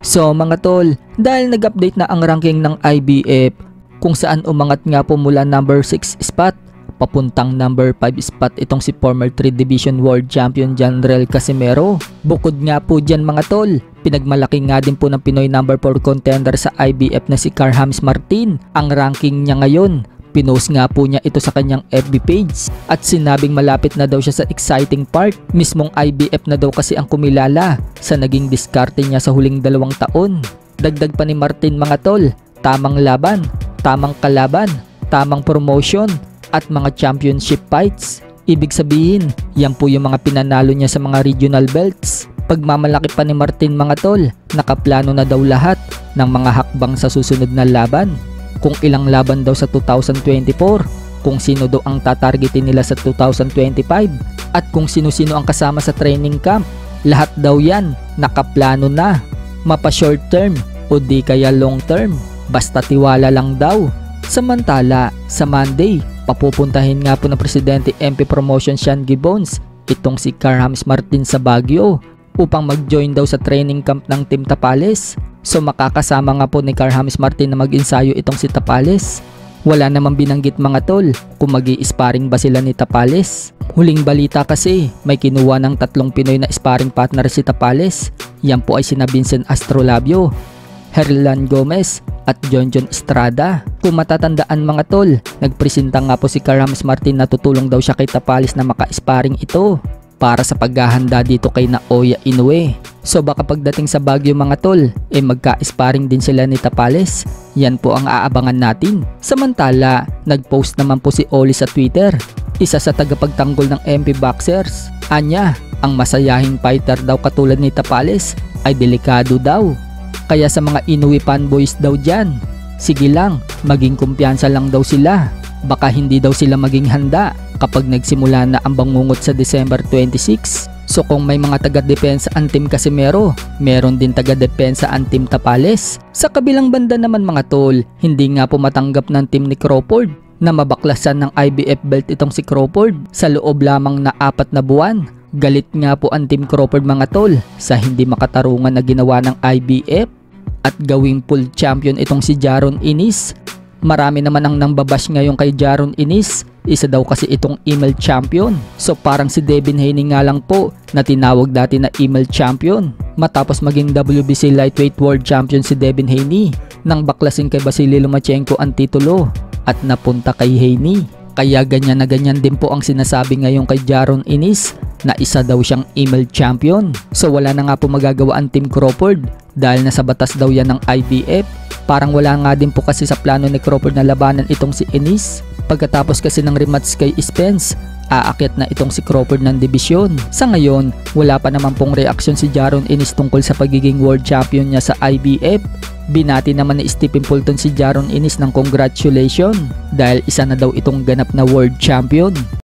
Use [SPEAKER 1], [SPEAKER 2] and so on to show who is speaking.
[SPEAKER 1] So mga tol, dahil nag-update na ang ranking ng IBF kung saan umangat nga po mula number 6 spot papuntang number 5 spot itong si former 3 Division World Champion Janrel Casimero. Bukod nga po dyan mga tol, pinagmalaki nga din po ng Pinoy number 4 contender sa IBF na si Carl-James Martin ang ranking niya ngayon. Pinost nga po niya ito sa kanyang FB page at sinabing malapit na daw siya sa exciting part. Mismong IBF na daw kasi ang kumilala sa naging diskarte niya sa huling 2 taon. Dagdag pa ni Martin mga tol, tamang laban, tamang kalaban, tamang promotion at mga championship fights. Ibig sabihin, yan po yung mga pinanalo niya sa mga regional belts. Pagmamalaki pa ni Martin mga tol, nakaplano na daw lahat ng mga hakbang sa susunod na laban. Kung ilang laban daw sa 2024, kung sino daw ang tatargetin nila sa 2025, at kung sino-sino ang kasama sa training camp. Lahat daw yan nakaplano na, mapa short term o di kaya long term, basta tiwala lang daw. Samantala, sa Monday, papupuntahin nga po ng Presidente MP Promotion Sean Gibbons itong si Carl-James Martin sa Baguio upang mag-join daw sa training camp ng Team Tapales. So makakasama nga po ni Carl-James Martin na mag-ensayo itong si Tapales. Wala namang binanggit mga tol kung magi-sparring ba sila ni Tapales. Huling balita kasi may kinuha ng 3 Pinoy na sparring partner si Tapales. Yan po ay sina Vincent Astrolabio, Herlan Gomez at John Estrada. Kung matatandaan mga tol, nagpresenta nga po si Carl-James Martin na tutulong daw siya kay Tapales na maka-sparring ito para sa paghahanda dito kay Naoya Inoue. So baka pagdating sa Baguio mga tol, magka-sparring din sila ni Tapales. Yan po ang aabangan natin. Samantala, nag-post naman po si Oli sa Twitter, isa sa tagapagtanggol ng MP Boxers. Anya, ang masayahing fighter daw katulad ni Tapales ay delikado daw. Kaya sa mga Inoue fanboys daw dyan, sige lang, maging kumpiyansa lang daw sila. Baka hindi daw sila maging handa kapag nagsimula na ang bangungot sa December 26. So kung may mga taga-depensa ang Team Casimero, meron din taga-depensa ang Team Tapales. Sa kabilang banda naman mga tol, hindi nga po matanggap ng team ni Crawford na mabaklasan ng IBF belt itong si Crawford sa loob lamang na 4 na buwan. Galit nga po ang Team Crawford mga tol sa hindi makatarungan na ginawa ng IBF at gawing full champion itong si Jaron Ennis. Marami naman ang nangbabash ngayon kay Jaron Ennis, isa daw kasi itong email champion. So parang si Devin Haney nga lang po na tinawag dati na email champion matapos maging WBC lightweight world champion si Devin Haney nang baklasin kay Vasily Lomachenko ang titulo at napunta kay Haney. Kaya ganyan na ganyan din po ang sinasabi ngayon kay Jaron Ennis na isa daw siyang email champion. So wala na nga po magagawa ang Team Crawford dahil nasa batas daw yan ng IBF. Parang wala nga din po kasi sa plano ni Crawford na labanan itong si Ennis. Pagkatapos kasi ng rematch kay Spence, aakyat na itong si Crawford ng dibisyon. Sa ngayon, wala pa naman pong reaksyon si Jaron Ennis tungkol sa pagiging world champion niya sa IBF. Binati naman ni Stephen Fulton si Jaron Ennis ng congratulations dahil isa na daw itong ganap na world champion.